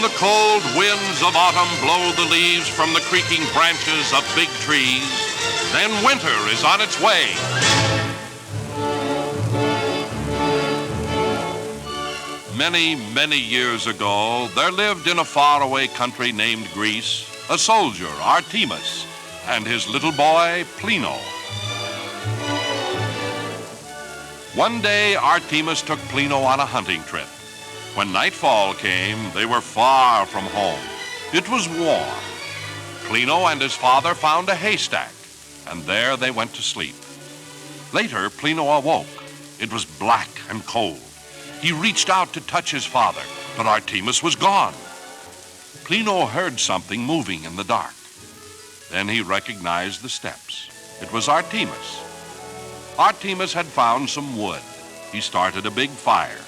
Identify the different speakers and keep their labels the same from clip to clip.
Speaker 1: When the cold winds of autumn blow the leaves from the creaking branches of big trees, then winter is on its way. Many, many years ago, there lived in a faraway country named Greece a soldier, Artemis, and his little boy, Plino. One day, Artemis took Plino on a hunting trip. When nightfall came, they were far from home. It was warm. Plino and his father found a haystack, and there they went to sleep. Later, Plino awoke. It was black and cold. He reached out to touch his father, but Artemis was gone. Plino heard something moving in the dark. Then he recognized the steps. It was Artemis. Artemis had found some wood. He started a big fire.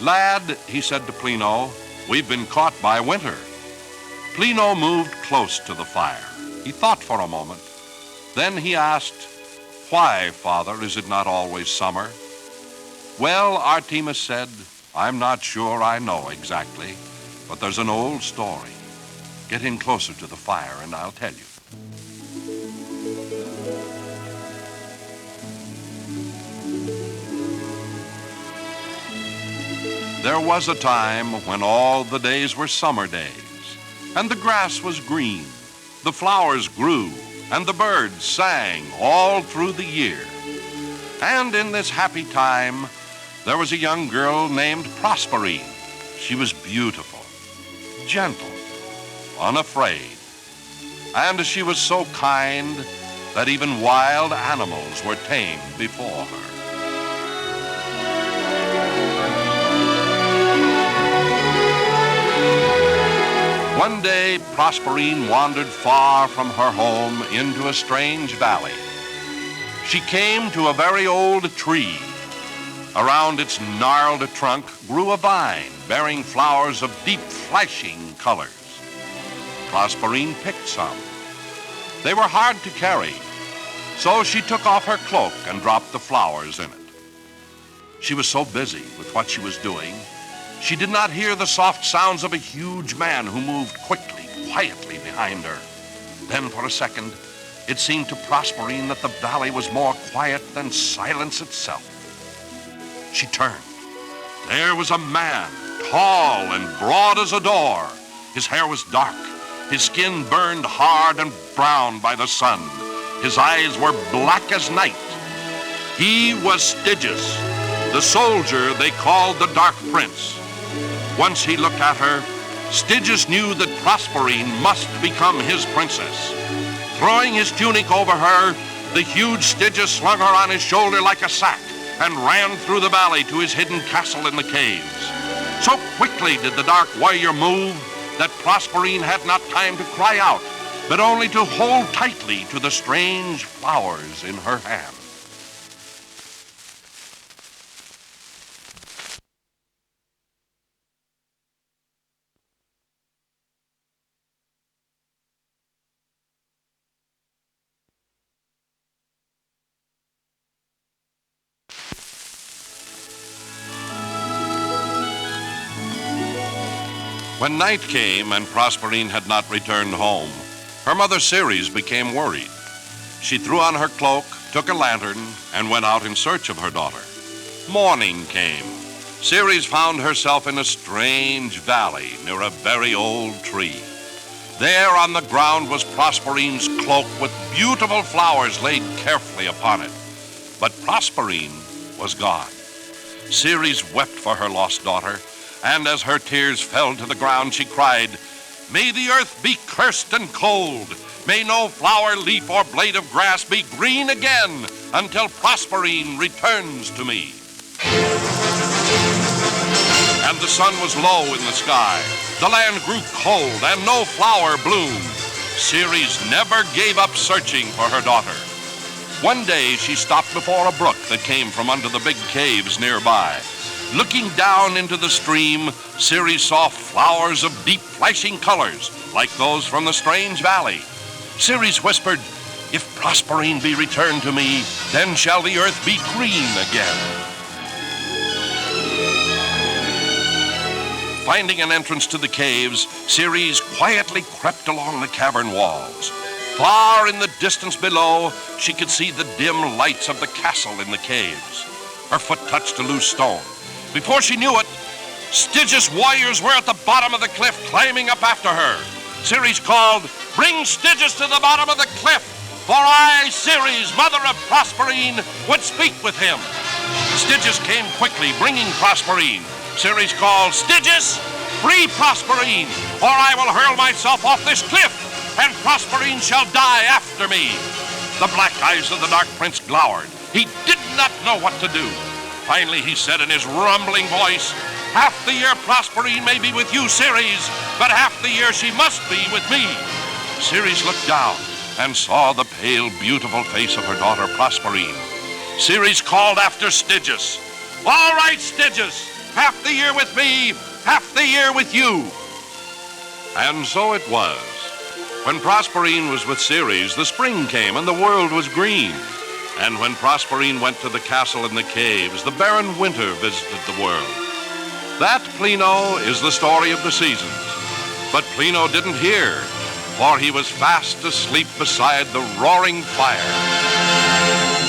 Speaker 1: "Lad," he said to Plino, "we've been caught by winter." Plino moved close to the fire. He thought for a moment. Then he asked, "Why, Father, is it not always summer?" "Well," Artemis said, "I'm not sure I know exactly, but there's an old story. Get in closer to the fire and I'll tell you." There was a time when all the days were summer days, and the grass was green, the flowers grew, and the birds sang all through the year. And in this happy time, there was a young girl named Proserpine. She was beautiful, gentle, unafraid, and she was so kind that even wild animals were tamed before her. One day, Proserpine wandered far from her home into a strange valley. She came to a very old tree. Around its gnarled trunk grew a vine bearing flowers of deep, flashing colors. Proserpine picked some. They were hard to carry, so she took off her cloak and dropped the flowers in it. She was so busy with what she was doing, she did not hear the soft sounds of a huge man who moved quickly, quietly behind her. Then for a second, it seemed to Proserpine that the valley was more quiet than silence itself. She turned. There was a man, tall and broad as a door. His hair was dark. His skin burned hard and brown by the sun. His eyes were black as night. He was Stygius, the soldier they called the Dark Prince. Once he looked at her, Stygius knew that Proserpine must become his princess. Throwing his tunic over her, the huge Stygius slung her on his shoulder like a sack and ran through the valley to his hidden castle in the caves. So quickly did the dark warrior move that Proserpine had not time to cry out, but only to hold tightly to the strange flowers in her hand. When night came and Proserpine had not returned home, her mother Ceres became worried. She threw on her cloak, took a lantern, and went out in search of her daughter. Morning came. Ceres found herself in a strange valley near a very old tree. There on the ground was Proserpine's cloak with beautiful flowers laid carefully upon it. But Proserpine was gone. Ceres wept for her lost daughter, and as her tears fell to the ground, she cried, "May the earth be cursed and cold. May no flower, leaf, or blade of grass be green again until Proserpine returns to me." And the sun was low in the sky. The land grew cold and no flower bloomed. Ceres never gave up searching for her daughter. One day she stopped before a brook that came from under the big caves nearby. Looking down into the stream, Ceres saw flowers of deep flashing colors, like those from the strange valley. Ceres whispered, "If Proserpine be returned to me, then shall the earth be green again." Finding an entrance to the caves, Ceres quietly crept along the cavern walls. Far in the distance below, she could see the dim lights of the castle in the caves. Her foot touched a loose stone. Before she knew it, Stygius warriors were at the bottom of the cliff, climbing up after her. Ceres called, "Bring Stygius to the bottom of the cliff, for I, Ceres, mother of Proserpine, would speak with him." Stygius came quickly, bringing Proserpine. Ceres called, "Stygius, free Proserpine, or I will hurl myself off this cliff, and Proserpine shall die after me." The black eyes of the Dark Prince glowered. He did not know what to do. Finally, he said in his rumbling voice, "Half the year Proserpine may be with you, Ceres, but half the year she must be with me." Ceres looked down and saw the pale, beautiful face of her daughter Proserpine. Ceres called after Stygius, "All right, Stygius, half the year with me, half the year with you." And so it was. When Proserpine was with Ceres, the spring came and the world was green. And when Proserpine went to the castle in the caves, the barren winter visited the world. That, Plino, is the story of the seasons. But Plino didn't hear, for he was fast asleep beside the roaring fire.